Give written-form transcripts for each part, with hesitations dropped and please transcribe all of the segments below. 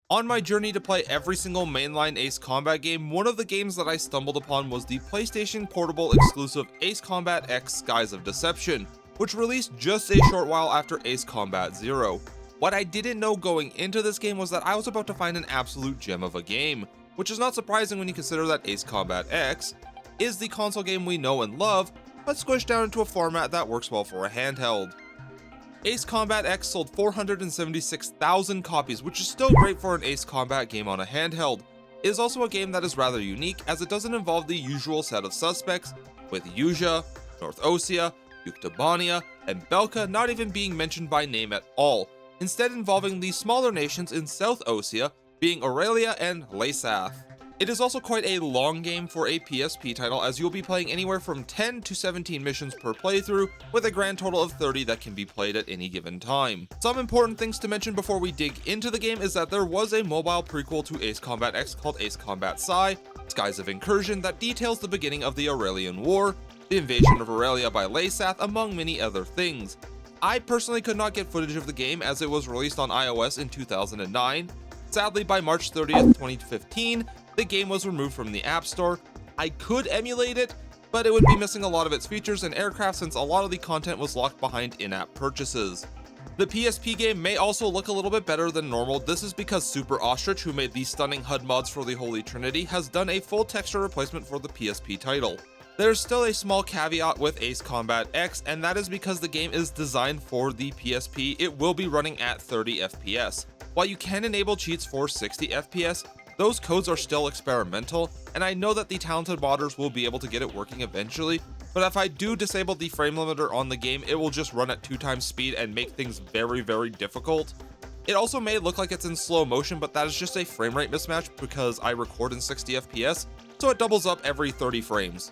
On my journey to play every single mainline Ace Combat game, one of the games that I stumbled upon was the PlayStation Portable exclusive Ace Combat X Skies of Deception, which released just a short while after Ace Combat Zero. What I didn't know going into this game was that I was about to find an absolute gem of a game, which is not surprising when you consider that Ace Combat X is the console game we know and love, but squished down into a format that works well for a handheld. Ace Combat X sold 476,000 copies, which is still great for an Ace Combat game on a handheld. It is also a game that is rather unique, as it doesn't involve the usual set of suspects, with Yuja, North Ossia, Yuktobania, and Belka not even being mentioned by name at all, instead involving the smaller nations in South Ossia, being Aurelia and Leysath. It is also quite a long game for a PSP title, as you'll be playing anywhere from 10 to 17 missions per playthrough, with a grand total of 30 that can be played at any given time. Some important things to mention before we dig into the game is that there was a mobile prequel to Ace Combat X called Ace Combat Psi, Skies of Incursion, that details the beginning of the Aurelian War, the invasion of Aurelia by Leysath, among many other things. I personally could not get footage of the game as it was released on iOS in 2009. Sadly, by March 30th, 2015, the game was removed from the App Store. I could emulate it, but it would be missing a lot of its features and aircraft since a lot of the content was locked behind in-app purchases. The PSP game may also look a little bit better than normal. This is because Super Ostrich, who made the stunning HUD mods for the Holy Trinity, has done a full texture replacement for the PSP title. There's still a small caveat with Ace Combat X, and that is because the game is designed for the PSP, it will be running at 30 FPS. While you can enable cheats for 60 FPS, those codes are still experimental, and I know that the talented modders will be able to get it working eventually, but if I do disable the frame limiter on the game, it will just run at 2x speed and make things very difficult. It also may look like it's in slow motion, but that is just a frame rate mismatch because I record in 60 FPS, so it doubles up every 30 frames.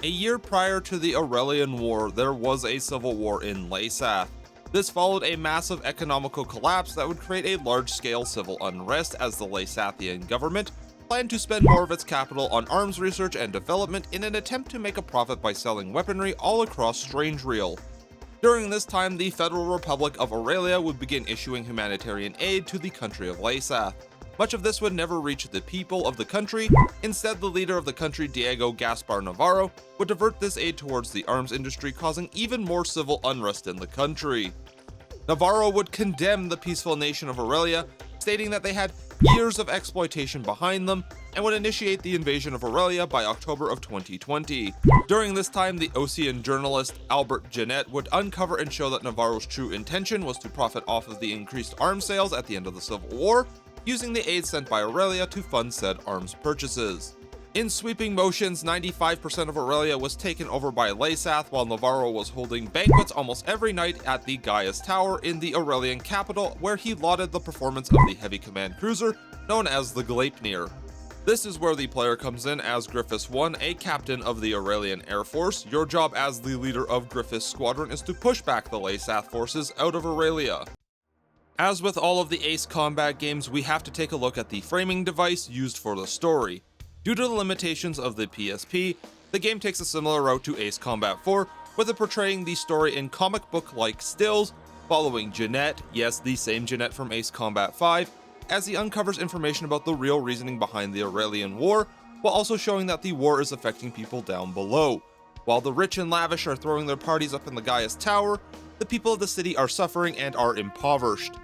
A year prior to the Aurelian War, there was a civil war in Leysath. This followed a massive economical collapse that would create a large-scale civil unrest as the Leysathian government planned to spend more of its capital on arms research and development in an attempt to make a profit by selling weaponry all across Strangereal. During this time, the Federal Republic of Aurelia would begin issuing humanitarian aid to the country of Leysath. Much of this would never reach the people of the country. Instead, the leader of the country, Diego Gaspar Navarro, would divert this aid towards the arms industry, causing even more civil unrest in the country. Navarro would condemn the peaceful nation of Aurelia, stating that they had years of exploitation behind them, and would initiate the invasion of Aurelia by October of 2020. During this time, the Ossian journalist Albert Jeanette would uncover and show that Navarro's true intention was to profit off of the increased arms sales at the end of the Civil War, using the aid sent by Aurelia to fund said arms purchases. In sweeping motions, 95% of Aurelia was taken over by Leysath, while Navarro was holding banquets almost every night at the Gaia's Tower in the Aurelian capital, where he lauded the performance of the heavy command cruiser known as the Gleipnir. This is where the player comes in as Griffiths 1, a captain of the Aurelian Air Force. Your job as the leader of Griffiths' squadron is to push back the Leysath forces out of Aurelia. As with all of the Ace Combat games, we have to take a look at the framing device used for the story. Due to the limitations of the PSP, the game takes a similar route to Ace Combat 4, with it portraying the story in comic book-like stills, following Jeanette, yes, the same Jeanette from Ace Combat 5, as he uncovers information about the real reasoning behind the Aurelian War, while also showing that the war is affecting people down below. While the rich and lavish are throwing their parties up in the Gaia's Tower, the people of the city are suffering and are impoverished.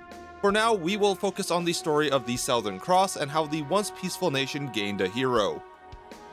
For now, we will focus on the story of the Southern Cross and how the once peaceful nation gained a hero.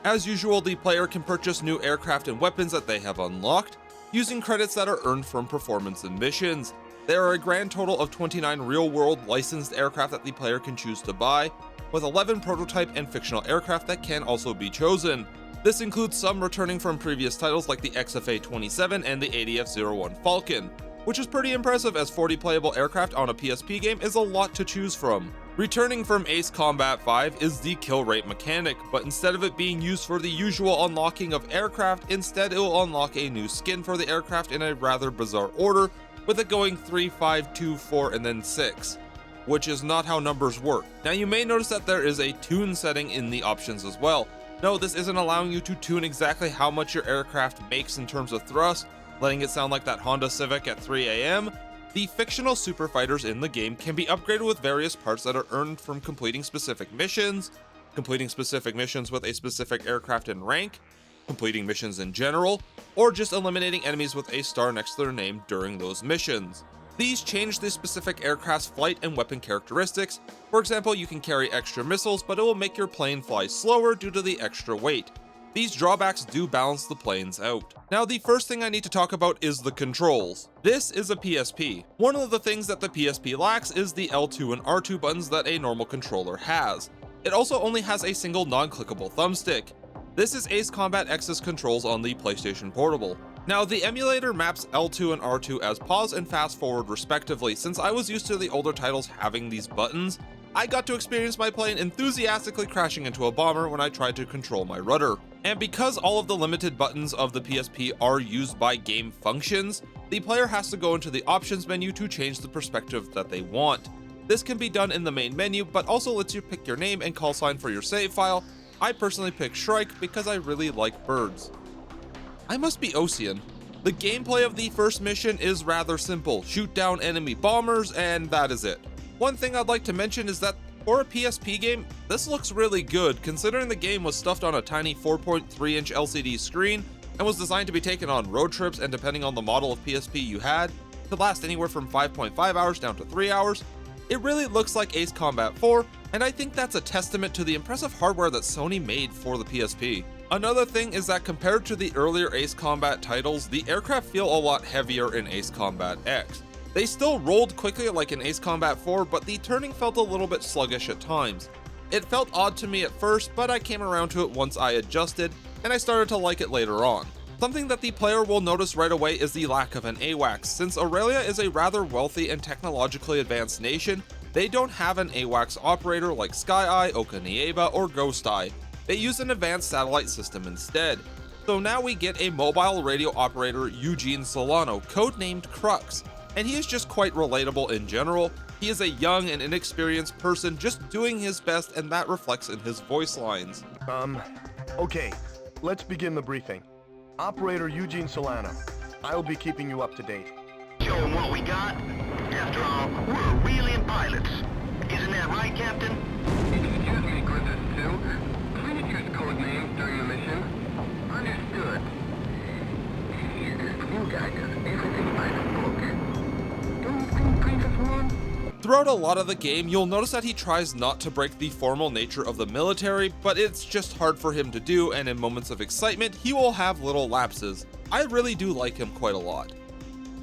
As usual, the player can purchase new aircraft and weapons that they have unlocked, using credits that are earned from performance and missions. There are a grand total of 29 real-world licensed aircraft that the player can choose to buy, with 11 prototype and fictional aircraft that can also be chosen. This includes some returning from previous titles like the XFA-27 and the ADF-01 Falcon, which is pretty impressive as 40 playable aircraft on a PSP game is a lot to choose from. Returning from Ace Combat 5 is the kill rate mechanic, but instead of it being used for the usual unlocking of aircraft, instead it will unlock a new skin for the aircraft in a rather bizarre order, with it going 3, 5, 2, 4, and then 6, which is not how numbers work. Now you may notice that there is a tune setting in the options as well. No, this isn't allowing you to tune exactly how much your aircraft makes in terms of thrust, letting it sound like that Honda Civic at 3 AM, The fictional super fighters in the game can be upgraded with various parts that are earned from completing specific missions with a specific aircraft and rank, completing missions in general, or just eliminating enemies with a star next to their name during those missions. These change the specific aircraft's flight and weapon characteristics. For example, you can carry extra missiles, but it will make your plane fly slower due to the extra weight. These drawbacks do balance the planes out. Now, the first thing I need to talk about is the controls. This is a PSP. One of the things that the PSP lacks is the L2 and R2 buttons that a normal controller has. It also only has a single non-clickable thumbstick. This is Ace Combat X's controls on the PlayStation Portable. Now, the emulator maps L2 and R2 as pause and fast forward respectively. Since I was used to the older titles having these buttons, I got to experience my plane enthusiastically crashing into a bomber when I tried to control my rudder. And because all of the limited buttons of the PSP are used by game functions, the player has to go into the options menu to change the perspective that they want. This can be done in the main menu, but also lets you pick your name and call sign for your save file. I personally pick Shrike because I really like birds. I must be Ocean. The gameplay of the first mission is rather simple: shoot down enemy bombers, and that is it. One thing I'd like to mention is that for a PSP game, this looks really good, considering the game was stuffed on a tiny 4.3-inch LCD screen and was designed to be taken on road trips, and depending on the model of PSP you had, could last anywhere from 5.5 hours down to 3 hours. It really looks like Ace Combat 4, and I think that's a testament to the impressive hardware that Sony made for the PSP. Another thing is that compared to the earlier Ace Combat titles, the aircraft feel a lot heavier in Ace Combat X. They still rolled quickly like in Ace Combat 4, but the turning felt a little bit sluggish at times. It felt odd to me at first, but I came around to it once I adjusted, and I started to like it later on. Something that the player will notice right away is the lack of an AWACS. Since Aurelia is a rather wealthy and technologically advanced nation, they don't have an AWACS operator like Sky-Eye, Okanieva, or Ghost-Eye. They use an advanced satellite system instead. So now we get a mobile radio operator, Eugene Solano, codenamed Crux, and he is just quite relatable in general. He is a young and inexperienced person just doing his best, and that reflects in his voice lines. Okay, let's begin the briefing. Operator Eugene Solano, I'll be keeping you up to date. Show 'em what we got. After all, we're alien pilots. Isn't that right, Captain? Excuse me, Griffith 2. Please use code names during the mission. Understood. You guys have everything by the book. Don't you think, Griffith 1? Throughout a lot of the game, you'll notice that he tries not to break the formal nature of the military, but it's just hard for him to do, and in moments of excitement, he will have little lapses. I really do like him quite a lot.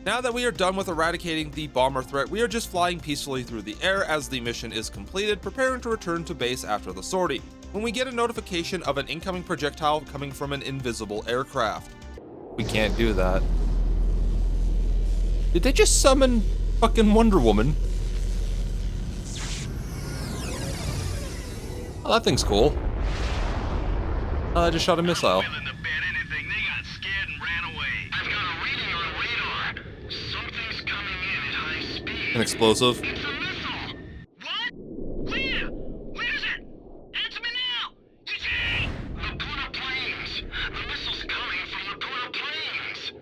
Now that we are done with eradicating the bomber threat, we are just flying peacefully through the air as the mission is completed, preparing to return to base after the sortie, when we get a notification of an incoming projectile coming from an invisible aircraft. We can't do that. Did they just summon fucking Wonder Woman? Oh, that thing's cool. I just shot a missile. Willing to bet anything they got scared and ran away. I've got a reading on radar. Something's coming in at high speed. An explosive. It's a missile. What? Where? Where is it? Answer me now. Eugene! Laguna Plains. The missile's coming from Laguna Plains.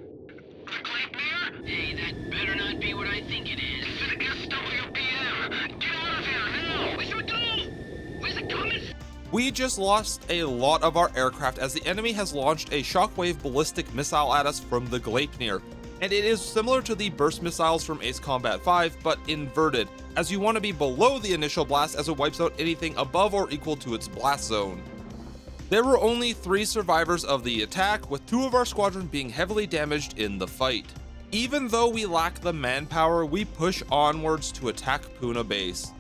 The Gleipnir? Hey, that better not be what I think it is. It's an SWBM. Get out of here now. What should we do? Where's it coming? We just lost a lot of our aircraft as the enemy has launched a shockwave ballistic missile at us from the Gleipnir, and it is similar to the burst missiles from Ace Combat 5, but inverted, as you want to be below the initial blast as it wipes out anything above or equal to its blast zone. There were only 3 survivors of the attack, with 2 of our squadron being heavily damaged in the fight. Even though we lack the manpower, we push onwards to attack Puna base.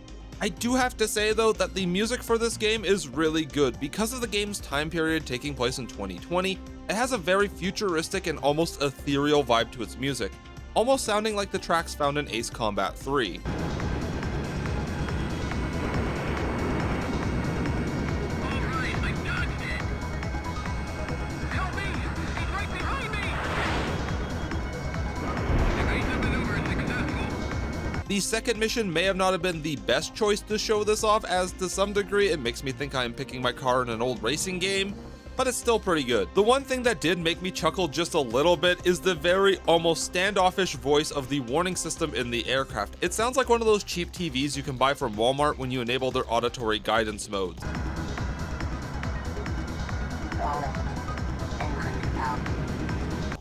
I do have to say though that the music for this game is really good. Because of the game's time period taking place in 2020, it has a very futuristic and almost ethereal vibe to its music, almost sounding like the tracks found in Ace Combat 3. The second mission may have not have been the best choice to show this off, as to some degree it makes me think I am picking my car in an old racing game, but it's still pretty good. The one thing that did make me chuckle just a little bit is the very almost standoffish voice of the warning system in the aircraft. It sounds like one of those cheap TVs you can buy from Walmart when you enable their auditory guidance modes.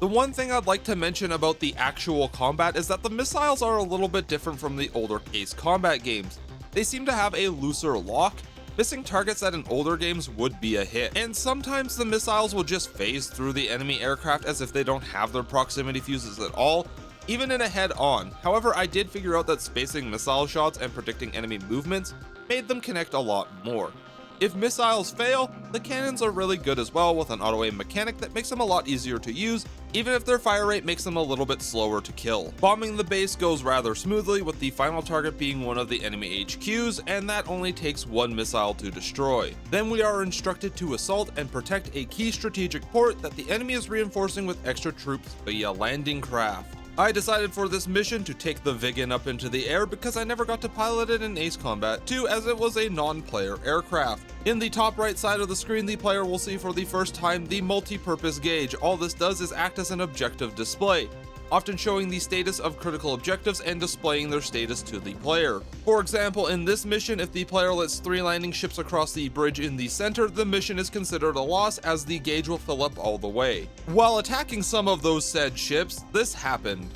The one thing I'd like to mention about the actual combat is that the missiles are a little bit different from the older Ace Combat games. They seem to have a looser lock. Missing targets that in older games would be a hit, and sometimes the missiles will just phase through the enemy aircraft as if they don't have their proximity fuses at all, even in a head-on. However, I did figure out that spacing missile shots and predicting enemy movements made them connect a lot more. If missiles fail, the cannons are really good as well, with an auto-aim mechanic that makes them a lot easier to use, even if their fire rate makes them a little bit slower to kill. Bombing the base goes rather smoothly, with the final target being one of the enemy HQs, and that only takes one missile to destroy. Then we are instructed to assault and protect a key strategic port that the enemy is reinforcing with extra troops via landing craft. I decided for this mission to take the Viggen up into the air because I never got to pilot it in Ace Combat 2, as it was a non-player aircraft. In the top right side of the screen, the player will see for the first time the multi-purpose gauge. All this does is act as an objective display, often showing the status of critical objectives and displaying their status to the player. For example, in this mission, if the player lets 3 landing ships across the bridge in the center, the mission is considered a loss as the gauge will fill up all the way. While attacking some of those said ships, this happened.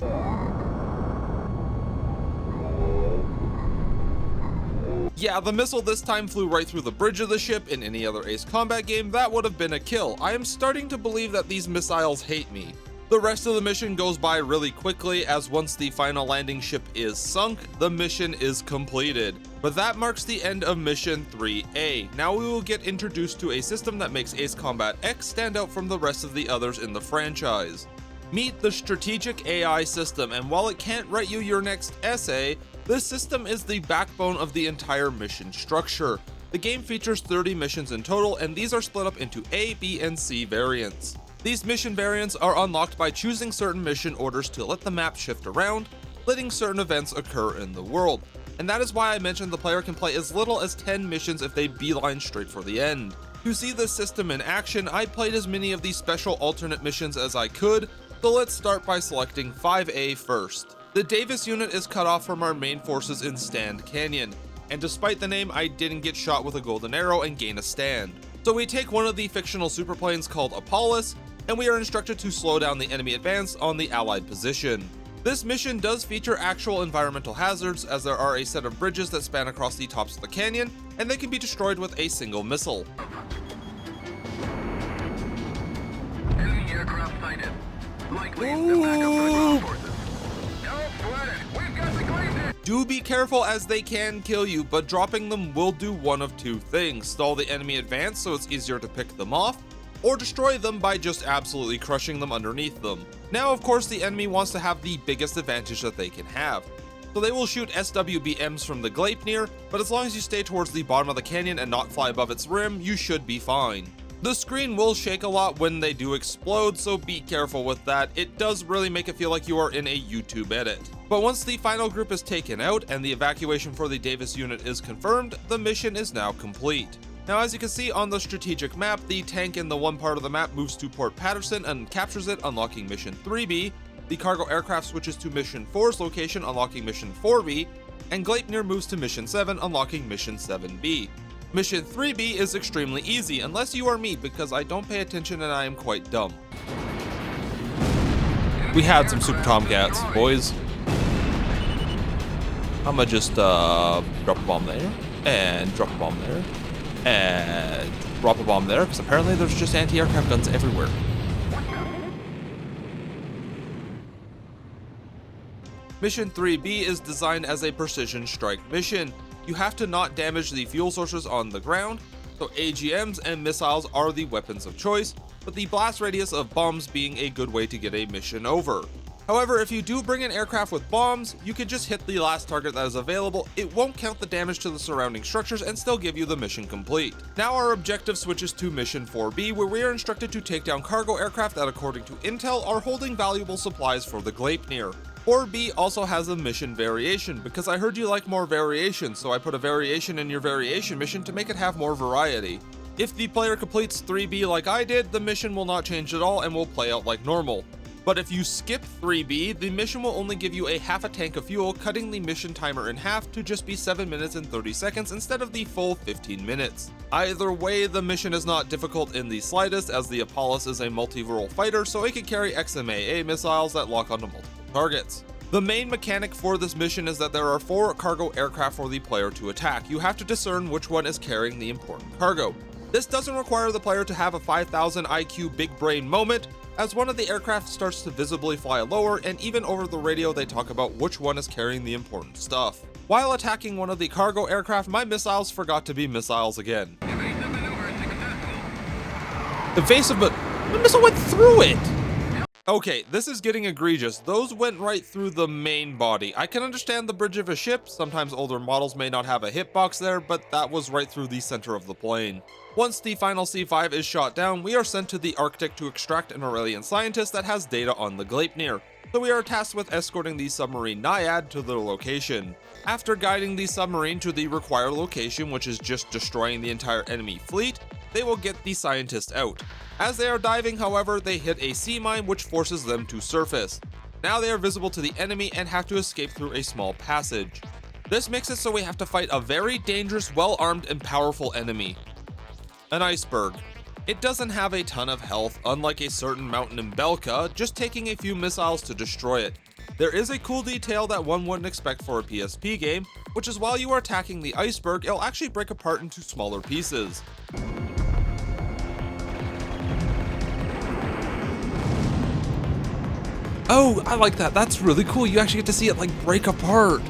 Yeah, the missile this time flew right through the bridge of the ship. In any other Ace Combat game, that would have been a kill. I am starting to believe that these missiles hate me. The rest of the mission goes by really quickly, as once the final landing ship is sunk, the mission is completed. But that marks the end of Mission 3A. Now we will get introduced to a system that makes Ace Combat X stand out from the rest of the others in the franchise. Meet the Strategic AI system, and while it can't write you your next essay, this system is the backbone of the entire mission structure. The game features 30 missions in total, and these are split up into A, B, and C variants. These mission variants are unlocked by choosing certain mission orders to let the map shift around, letting certain events occur in the world. And that is why I mentioned the player can play as little as 10 missions if they beeline straight for the end. To see this system in action, I played as many of these special alternate missions as I could, so let's start by selecting 5A first. The Davis unit is cut off from our main forces in Stand Canyon, and despite the name, I didn't get shot with a golden arrow and gain a stand. So we take one of the fictional superplanes called Apollos, and we are instructed to slow down the enemy advance on the allied position. This mission does feature actual environmental hazards, as there are a set of bridges that span across the tops of the canyon, and they can be destroyed with a single missile. Enemy aircraft sighted. Likely the backup for the ground forces. Don't sweat it. We've got the glacier. Do be careful, as they can kill you, but dropping them will do one of two things: stall the enemy advance so it's easier to pick them off, or destroy them by just absolutely crushing them underneath them. Now, of course, the enemy wants to have the biggest advantage that they can have, so they will shoot SWBMs from the Gleipnir, but as long as you stay towards the bottom of the canyon and not fly above its rim, you should be fine. The screen will shake a lot when they do explode, so be careful with that. It does really make it feel like you are in a YouTube edit. But once the final group is taken out and the evacuation for the Davis unit is confirmed, the mission is now complete. Now, as you can see on the strategic map, the tank in the one part of the map moves to Port Patterson and captures it, unlocking Mission 3B. The cargo aircraft switches to Mission 4's location, unlocking Mission 4B, and Gleipnir moves to Mission 7, unlocking Mission 7B. Mission 3B is extremely easy, unless you are me, because I don't pay attention and I am quite dumb. We had some Super Tomcats, boys. I'ma just drop a bomb there, and drop a bomb there, and drop a bomb there, because apparently there's just anti-aircraft guns everywhere. Mission 3B is designed as a precision strike mission. You have to not damage the fuel sources on the ground, so AGMs and missiles are the weapons of choice, but the blast radius of bombs being a good way to get a mission over. However, if you do bring an aircraft with bombs, you can just hit the last target that is available. It won't count the damage to the surrounding structures and still give you the mission complete. Now our objective switches to Mission 4B, where we are instructed to take down cargo aircraft that, according to intel, are holding valuable supplies for the Gleipnir. 4B also has a mission variation, because I heard you like more variation, so I put a variation in your variation mission to make it have more variety. If the player completes 3B like I did, the mission will not change at all and will play out like normal. But if you skip 3B, the mission will only give you a half a tank of fuel, cutting the mission timer in half to just be 7 minutes and 30 seconds instead of the full 15 minutes. Either way, the mission is not difficult in the slightest, as the Apollos is a multi-role fighter, so it can carry XMAA missiles that lock onto multiple targets. The main mechanic for this mission is that there are 4 cargo aircraft for the player to attack. You have to discern which one is carrying the important cargo. This doesn't require the player to have a 5000 IQ big brain moment, as one of the aircraft starts to visibly fly lower, and even over the radio they talk about which one is carrying the important stuff. While attacking one of the cargo aircraft, my missiles forgot to be missiles again. Evasive maneuver successful. Evasive, but the missile went through it! Okay, this is getting egregious. Those went right through the main body. I can understand the bridge of a ship, sometimes older models may not have a hitbox there, but that was right through the center of the plane. Once the final C5 is shot down, we are sent to the Arctic to extract an Aurelian scientist that has data on the Gleipnir, so we are tasked with escorting the submarine Naiad to their location. After guiding the submarine to the required location, which is just destroying the entire enemy fleet, they will get the scientist out. As they are diving, however, they hit a sea mine which forces them to surface. Now they are visible to the enemy and have to escape through a small passage. This makes it so we have to fight a very dangerous, well-armed and powerful enemy. An iceberg. It doesn't have a ton of health, unlike a certain mountain in Belka, just taking a few missiles to destroy it. There is a cool detail that one wouldn't expect for a PSP game, which is while you are attacking the iceberg, it'll actually break apart into smaller pieces. Oh, I like that. That's really cool. You actually get to see it like break apart.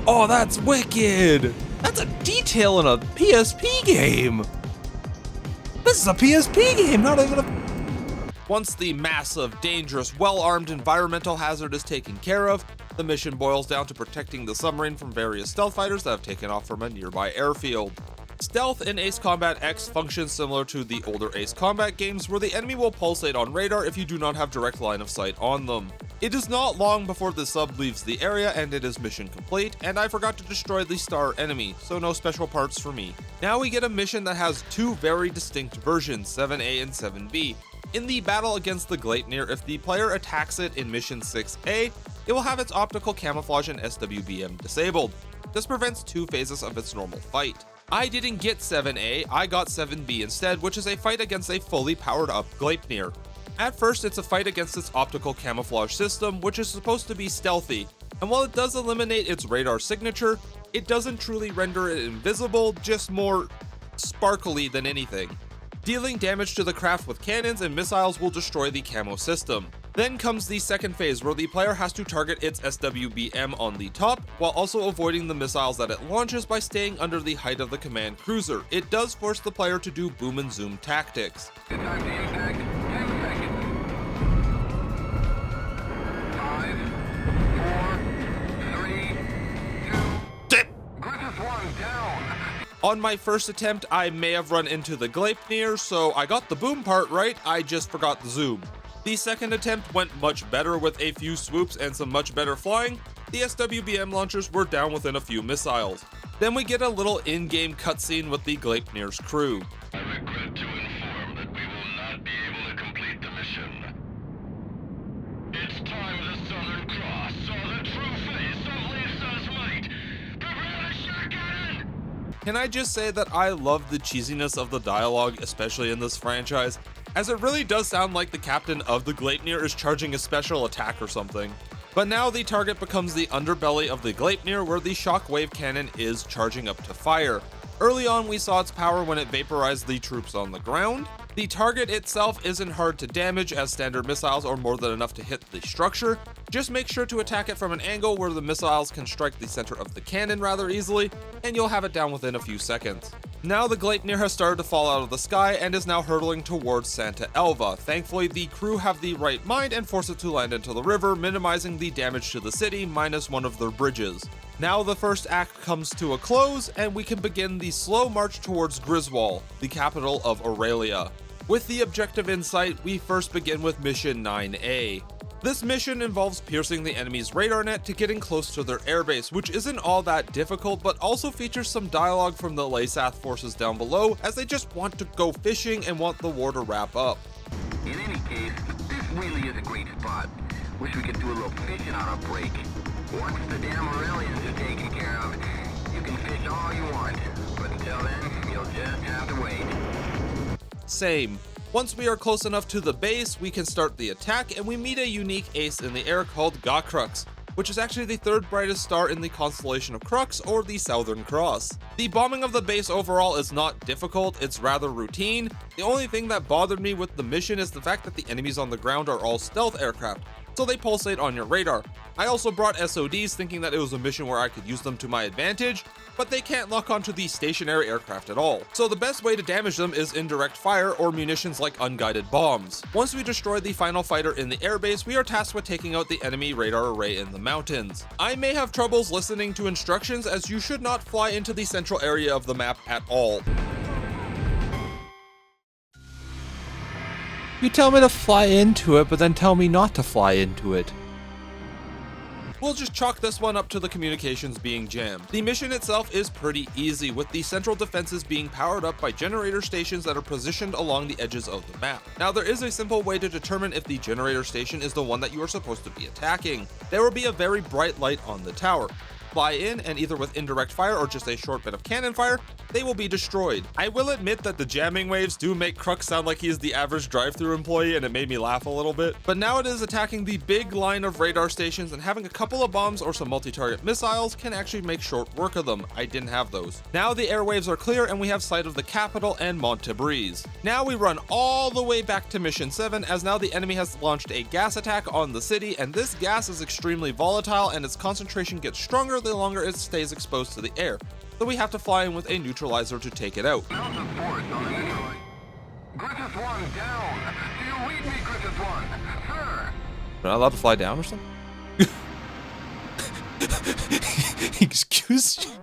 Oh, that's wicked. That's a detail in a PSP game. This is a PSP game, not even a... Once the massive, dangerous, well-armed environmental hazard is taken care of, the mission boils down to protecting the submarine from various stealth fighters that have taken off from a nearby airfield. Stealth in Ace Combat X functions similar to the older Ace Combat games, where the enemy will pulsate on radar if you do not have direct line of sight on them. It is not long before the sub leaves the area and it is mission complete, and I forgot to destroy the star enemy, so no special parts for me. Now we get a mission that has 2 very distinct versions, 7A and 7B. In the battle against the Gleipnir, if the player attacks it in mission 6A, it will have its optical camouflage and SWBM disabled. This prevents 2 phases of its normal fight. I didn't get 7A, I got 7B instead, which is a fight against a fully powered up Gleipnir. At first, it's a fight against its optical camouflage system, which is supposed to be stealthy, and while it does eliminate its radar signature, it doesn't truly render it invisible, just more sparkly than anything. Dealing damage to the craft with cannons and missiles will destroy the camo system. Then comes the second phase, where the player has to target its SWBM on the top, while also avoiding the missiles that it launches by staying under the height of the command cruiser. It does force the player to do boom and zoom tactics. Good time to impact. 10 seconds. 5, 4, 3, 2. Griffith 1 down. On my first attempt, I may have run into the Gleipnir, so I got the boom part right, I just forgot the zoom. The second attempt went much better with a few swoops and some much better flying. The SWBM launchers were down within a few missiles. Then we get a little in-game cutscene with the Gleipnir's crew. I regret to inform that we will not be able to complete the mission. It's time the Southern Cross saw the true face of Lisa's might. Prepare the shotgun! Can I just say that I love the cheesiness of the dialogue, especially in this franchise, as it really does sound like the captain of the Gleipnir is charging a special attack or something. But now the target becomes the underbelly of the Gleipnir, where the shockwave cannon is charging up to fire. Early on we saw its power when it vaporized the troops on the ground. The target itself isn't hard to damage, as standard missiles are more than enough to hit the structure. Just make sure to attack it from an angle where the missiles can strike the center of the cannon rather easily, and you'll have it down within a few seconds. Now the Gleipnir has started to fall out of the sky and is now hurtling towards Santa Elva. Thankfully, the crew have the right mind and force it to land into the river, minimizing the damage to the city minus one of their bridges. Now the first act comes to a close, and we can begin the slow march towards Griswold, the capital of Aurelia. With the objective in sight, we first begin with Mission 9A. This mission involves piercing the enemy's radar net to getting close to their airbase, which isn't all that difficult, but also features some dialogue from the Laysath forces down below, as they just want to go fishing and want the war to wrap up. In any case, this really is a great spot. Wish we could do a little fishing on our break. Once the damn Aurelians are taken care of, you can fish all you want. But until then, you'll just have to wait. Same. Once we are close enough to the base, we can start the attack, and we meet a unique ace in the air called Gacrux, which is actually the third brightest star in the constellation of Crux, or the Southern Cross. The bombing of the base overall is not difficult, it's rather routine. The only thing that bothered me with the mission is the fact that the enemies on the ground are all stealth aircraft, so they pulsate on your radar. I also brought SODs thinking that it was a mission where I could use them to my advantage, but they can't lock onto the stationary aircraft at all. So the best way to damage them is indirect fire or munitions like unguided bombs. Once we destroy the final fighter in the airbase, we are tasked with taking out the enemy radar array in the mountains. I may have troubles listening to instructions, as you should not fly into the central area of the map at all. You tell me to fly into it, but then tell me not to fly into it. We'll just chalk this one up to the communications being jammed. The mission itself is pretty easy, with the central defenses being powered up by generator stations that are positioned along the edges of the map. Now, there is a simple way to determine if the generator station is the one that you are supposed to be attacking. There will be a very bright light on the tower. Fly in, and either with indirect fire or just a short bit of cannon fire, they will be destroyed. I will admit that the jamming waves do make Crux sound like he is the average drive-thru employee, and it made me laugh a little bit. But now it is attacking the big line of radar stations, and having a couple of bombs or some multi-target missiles can actually make short work of them. I didn't have those. Now the airwaves are clear, and we have sight of the capital and Montebriz. Now we run all the way back to Mission 7, as now the enemy has launched a gas attack on the city, and this gas is extremely volatile, and its concentration gets stronger the longer it stays exposed to the air, so we have to fly in with a neutralizer to take it out. Mount the force on the neutralizer. Griffith 1 down. Do you read me, Griffith 1? Sir. Am I allowed to fly down or something? Excuse me?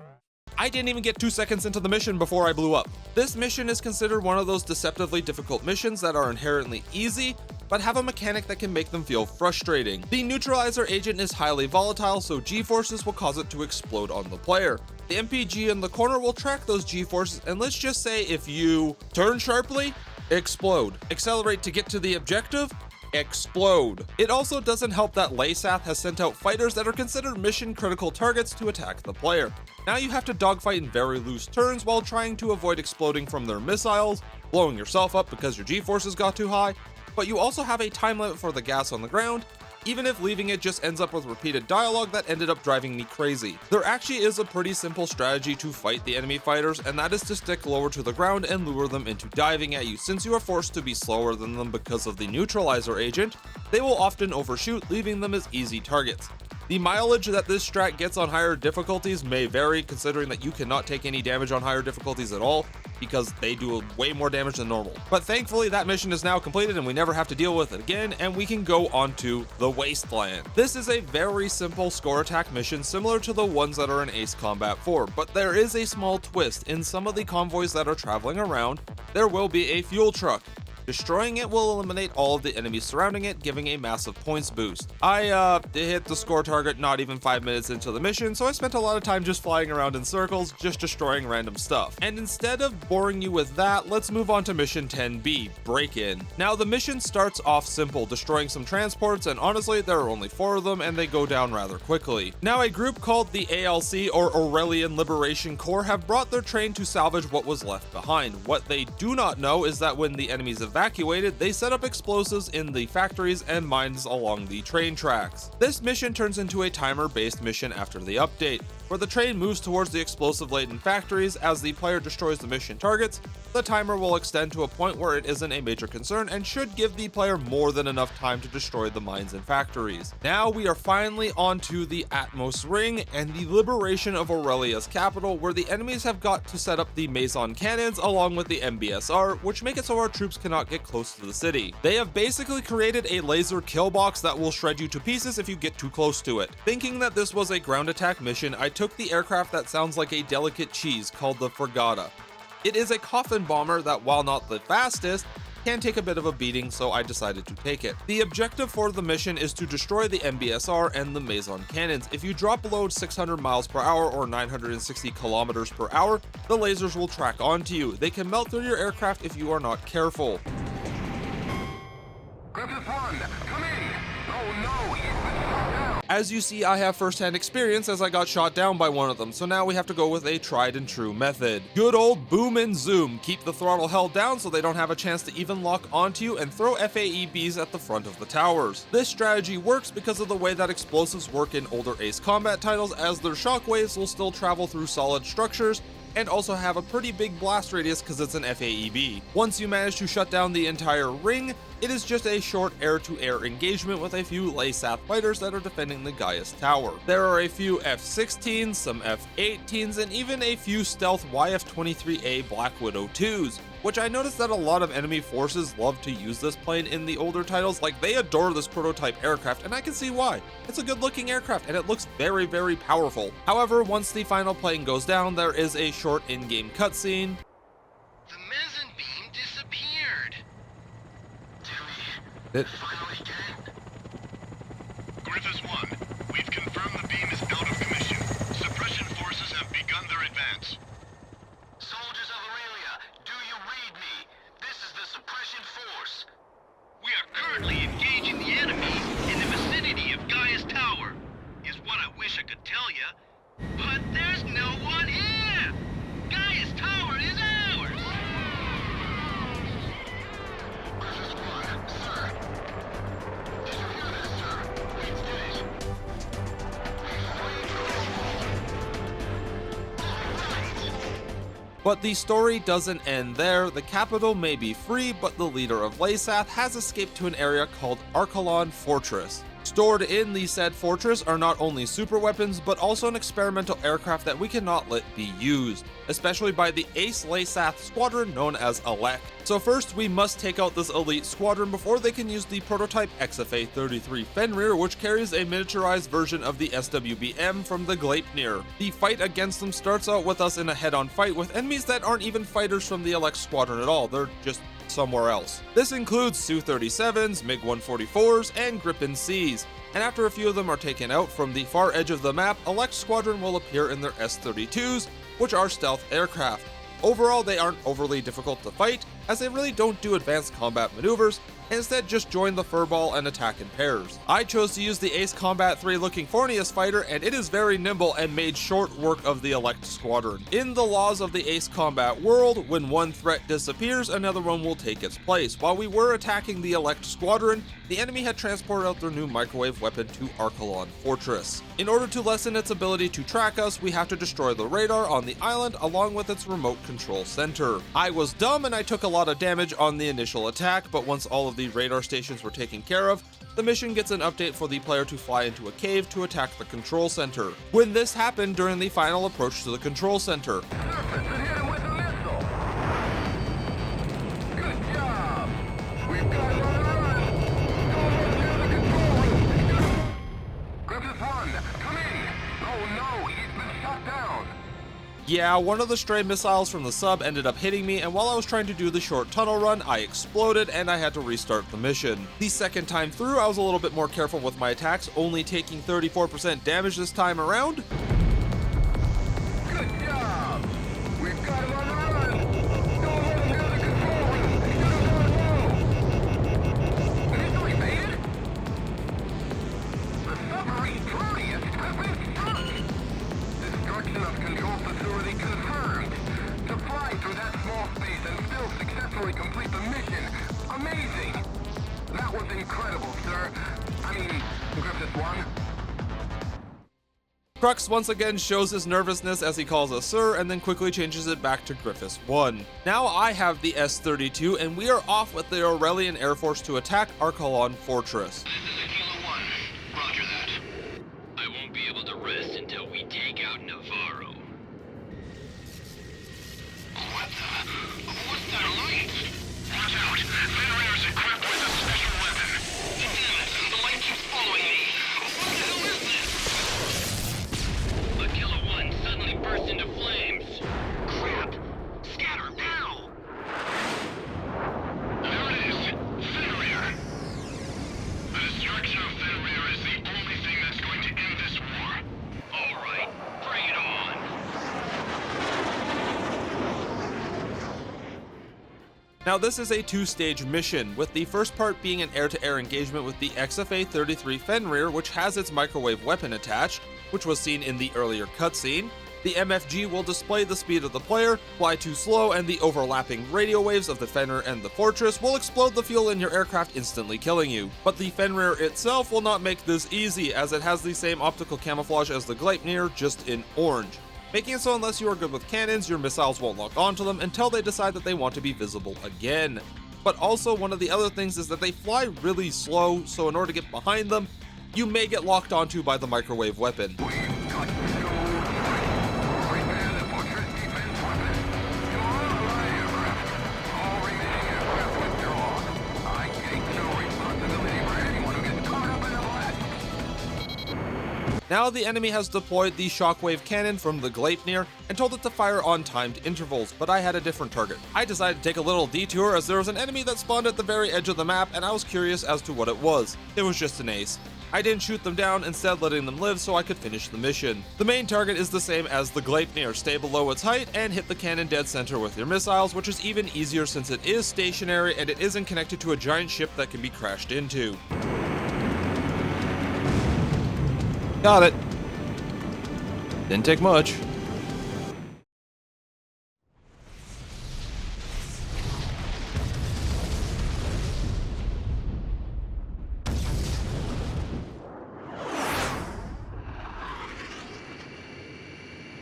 I didn't even get 2 seconds into the mission before I blew up. This mission is considered one of those deceptively difficult missions that are inherently easy, but have a mechanic that can make them feel frustrating. The neutralizer agent is highly volatile, so G-forces will cause it to explode on the player. The MPG in the corner will track those G-forces, and let's just say if you turn sharply, explode. Accelerate to get to the objective, explode. It also doesn't help that Laysath has sent out fighters that are considered mission critical targets to attack the player. Now you have to dogfight in very loose turns while trying to avoid exploding from their missiles, blowing yourself up because your G-forces got too high, but you also have a time limit for the gas on the ground. Even if leaving it just ends up with repeated dialogue that ended up driving me crazy. There actually is a pretty simple strategy to fight the enemy fighters, and that is to stick lower to the ground and lure them into diving at you. Since you are forced to be slower than them because of the neutralizer agent, they will often overshoot, leaving them as easy targets. The mileage that this strat gets on higher difficulties may vary, considering that you cannot take any damage on higher difficulties at all, because they do way more damage than normal. But thankfully that mission is now completed and we never have to deal with it again, and we can go on to the Wasteland. This is a very simple score attack mission similar to the ones that are in Ace Combat 4, but there is a small twist. In some of the convoys that are traveling around, there will be a fuel truck. Destroying it will eliminate all of the enemies surrounding it, giving a massive points boost. I hit the score target not even 5 minutes into the mission, so I spent a lot of time just flying around in circles, just destroying random stuff. And instead of boring you with that, let's move on to Mission 10B, Break-In. Now the mission starts off simple, destroying some transports, and honestly there are only 4 of them and they go down rather quickly. Now a group called the ALC, or Aurelian Liberation Corps, have brought their train to salvage what was left behind. What they do not know is that when the enemies evacuated, they set up explosives in the factories and mines along the train tracks. This mission turns into a timer-based mission after the update, where the train moves towards the explosive-laden factories. As the player destroys the mission targets, the timer will extend to a point where it isn't a major concern and should give the player more than enough time to destroy the mines and factories. Now we are finally onto the Atmos Ring and the liberation of Aurelia's capital, where the enemies have got to set up the Maison cannons along with the MBSR, which make it so our troops cannot get close to the city. They have basically created a laser kill box that will shred you to pieces if you get too close to it. Thinking that this was a ground attack mission, I took the aircraft that sounds like a delicate cheese called the Fregata. It is a coffin bomber that, while not the fastest, can take a bit of a beating, so I decided to take it. The objective for the mission is to destroy the MBSR and the Maison cannons. If you drop below 600 miles per hour or 960 kilometers per hour, the lasers will track onto you. They can melt through your aircraft if you are not careful. Griffith 1, come in! Oh no, he's been shot down! As you see, I have first-hand experience as I got shot down by one of them, so now we have to go with a tried and true method. Good old boom and zoom. Keep the throttle held down so they don't have a chance to even lock onto you, and throw FAEBs at the front of the towers. This strategy works because of the way that explosives work in older Ace Combat titles, as their shockwaves will still travel through solid structures, and also have a pretty big blast radius because it's an FAEB. Once you manage to shut down the entire ring, it is just a short air-to-air engagement with a few LASAT fighters that are defending the Gaius Tower. There are a few F-16s, some F-18s, and even a few stealth YF-23A Black Widow 2s, which I noticed that a lot of enemy forces love to use this plane in the older titles. Like, they adore this prototype aircraft, and I can see why. It's a good looking aircraft, and it looks very, very powerful. However, once the final plane goes down, there is a short in-game cutscene. The mezzanine beam disappeared. It- Finally dead? Griffiths 1, we've confirmed the beam is out of commission. Suppression forces have begun their advance. Soldiers of Aurelia, do you read me? This is the suppression force. We are currently engaging the enemy in the vicinity of Gaius Tower. Is what I wish I could tell you. But there's no one here! Gaius Tower is ours! Griffith 1, sir. Did you hear this, sir? We did it. But the story doesn't end there. The capital may be free, but the leader of Lasath has escaped to an area called Archelon Fortress. Stored in the said fortress are not only super weapons, but also an experimental aircraft that we cannot let be used, especially by the Ace Lasath squadron known as Elect. So first, we must take out this elite squadron before they can use the prototype XFA-33 Fenrir, which carries a miniaturized version of the SWBM from the Gleipnir. The fight against them starts out with us in a head-on fight with enemies that aren't even fighters from the Elect squadron at all, they're just somewhere else. This includes Su-37s, MiG-144s, and Gripen Cs, and after a few of them are taken out from the far edge of the map, Elect Squadron will appear in their S-32s, which are stealth aircraft. Overall, they aren't overly difficult to fight, as they really don't do advanced combat maneuvers, and instead just join the furball and attack in pairs. I chose to use the Ace Combat 3 looking Fornius fighter, and it is very nimble and made short work of the Elect Squadron. In the laws of the Ace Combat world, when one threat disappears, another one will take its place. While we were attacking the Elect Squadron, the enemy had transported out their new microwave weapon to Archelon Fortress. In order to lessen its ability to track us, we have to destroy the radar on the island along with its remote control center. I was dumb and I took a lot of damage on the initial attack, but once all of the radar stations were taken care of, the mission gets an update for the player to fly into a cave to attack the control center. When this happened during the final approach to the control center. Surface and hit him with a missile! Good job! We've got him on the run! Go over to the control room! Griffith 1, come in! Oh no, he's been shot down! Yeah, one of the stray missiles from the sub ended up hitting me, and while I was trying to do the short tunnel run, I exploded and I had to restart the mission. The second time through, I was a little bit more careful with my attacks, only taking 34% damage this time around. Good job! We've got him on the run! Go over to the control room! Get him on low! Missile evaded? The submarine Proteus has been struck! Destruction of control facility confirmed. To fly through that small space and still successfully complete the mission. Amazing! That was incredible, sir. I mean, Griffith 1. Crux once again shows his nervousness as he calls us sir, and then quickly changes it back to Griffiths 1. Now I have the S-32, and we are off with the Aurelian Air Force to attack Archelon Fortress. This is Kilo 1. Roger that. I won't be able to rest until we take out Navarro. What's that light? Watch out! Fenrir's equipped with a special weapon. Damn it! The light keeps following me. What the hell is this? The Kilo 1 suddenly burst into flames. Crap! Scatter now! There it Now this is a two-stage mission, with the first part being an air-to-air engagement with the XFA-33 Fenrir, which has its microwave weapon attached, which was seen in the earlier cutscene. The MFG will display the speed of the player, fly too slow, and the overlapping radio waves of the Fenrir and the Fortress will explode the fuel in your aircraft, instantly killing you. But the Fenrir itself will not make this easy, as it has the same optical camouflage as the Gleipnir, just in orange, making it so unless you are good with cannons, your missiles won't lock onto them until they decide that they want to be visible again. But also, one of the other things is that they fly really slow, so in order to get behind them, you may get locked onto by the microwave weapon. Now the enemy has deployed the shockwave cannon from the Gleipnir and told it to fire on timed intervals, but I had a different target. I decided to take a little detour as there was an enemy that spawned at the very edge of the map, and I was curious as to what it was. It was just an ace. I didn't shoot them down, instead letting them live so I could finish the mission. The main target is the same as the Gleipnir. Stay below its height and hit the cannon dead center with your missiles, which is even easier since it is stationary and it isn't connected to a giant ship that can be crashed into. Got it. Didn't take much.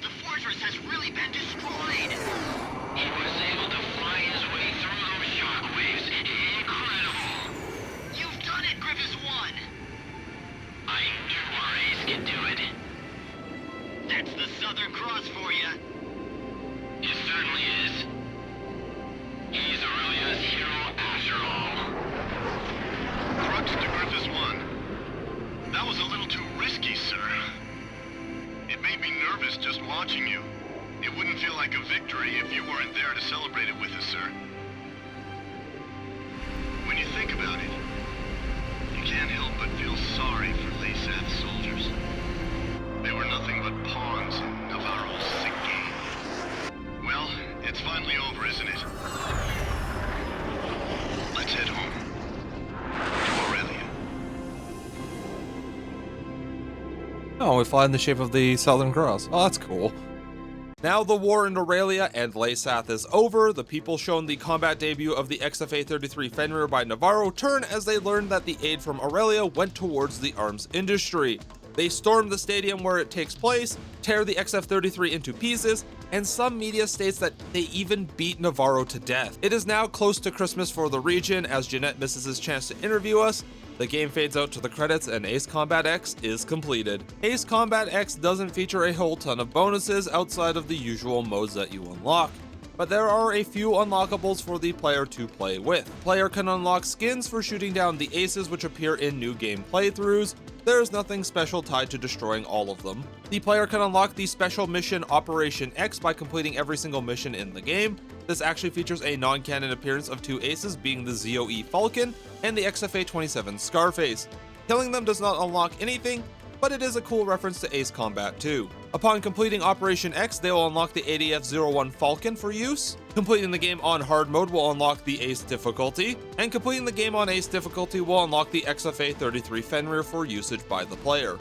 The fortress has really been destroyed. He was able to fly his way through those shockwaves. Incredible. You've done it, Grievous 1. I knew our ace could do it. That's the Southern Cross for you. It certainly is. He's Aurelia's hero after all. Crux to Griffiths 1. That was a little too risky, sir. It made me nervous just watching you. It wouldn't feel like a victory if you weren't there to celebrate it with us, sir. When you think about it, you can't help but feel sorry for Laysath's soldiers. They were nothing but pawns in Navarro's sick game. Well, it's finally over, isn't it? Let's head home. To Aurelia. Oh, we fly in the shape of the Southern Cross. Oh, that's cool. Now the war in Aurelia and Laysath is over. The people shown the combat debut of the XFA-33 Fenrir by Navarro turn as they learn that the aid from Aurelia went towards the arms industry. They storm the stadium where it takes place, tear the XF-33 into pieces, and some media states that they even beat Navarro to death. It is now close to Christmas for the region as Jeanette misses his chance to interview us. The game fades out to the credits and Ace Combat X is completed. Ace Combat X doesn't feature a whole ton of bonuses outside of the usual modes that you unlock, but there are a few unlockables for the player to play with. Player can unlock skins for shooting down the aces which appear in new game playthroughs. There is nothing special tied to destroying all of them. The player can unlock the special mission Operation X by completing every single mission in the game. This actually features a non-canon appearance of two aces, being the ZOE Falcon and the XFA-27 Scarface. Killing them does not unlock anything, but it is a cool reference to Ace Combat 2. Upon completing Operation X, they will unlock the ADF-01 Falcon for use. Completing the game on hard mode will unlock the Ace difficulty, and completing the game on Ace difficulty will unlock the XFA-33 Fenrir for usage by the player.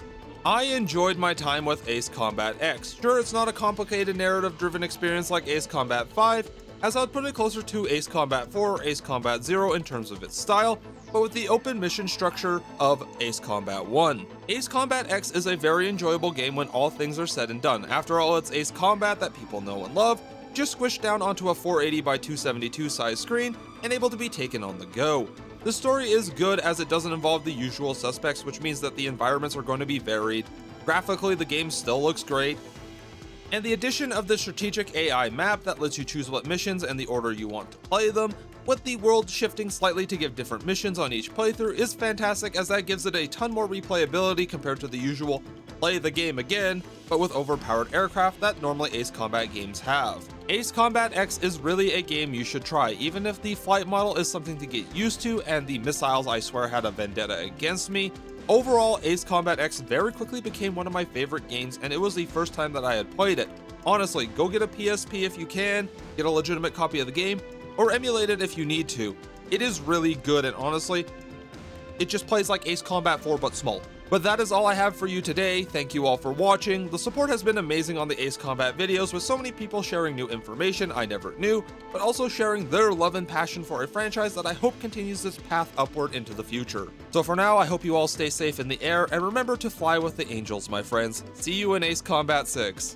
I enjoyed my time with Ace Combat X. Sure, it's not a complicated narrative-driven experience like Ace Combat 5, as I would put it closer to Ace Combat 4 or Ace Combat 0 in terms of its style, but with the open mission structure of Ace Combat 1. Ace Combat X is a very enjoyable game when all things are said and done. After all, it's Ace Combat that people know and love, just squished down onto a 480 by 272 size screen and able to be taken on the go. The story is good as it doesn't involve the usual suspects, which means that the environments are going to be varied. Graphically, the game still looks great, and the addition of the strategic AI map that lets you choose what missions and the order you want to play them, with the world shifting slightly to give different missions on each playthrough, is fantastic as that gives it a ton more replayability compared to the usual play the game again, but with overpowered aircraft that normally Ace Combat games have. Ace Combat X is really a game you should try, even if the flight model is something to get used to and the missiles I swear had a vendetta against me. Overall, Ace Combat X very quickly became one of my favorite games, and it was the first time that I had played it. Honestly, go get a PSP if you can, get a legitimate copy of the game, or emulate it if you need to. It is really good, and honestly, it just plays like Ace Combat 4 but small. But that is all I have for you today. Thank you all for watching. The support has been amazing on the Ace Combat videos, with so many people sharing new information I never knew, but also sharing their love and passion for a franchise that I hope continues this path upward into the future. So for now, I hope you all stay safe in the air, and remember to fly with the angels, my friends. See you in Ace Combat 6.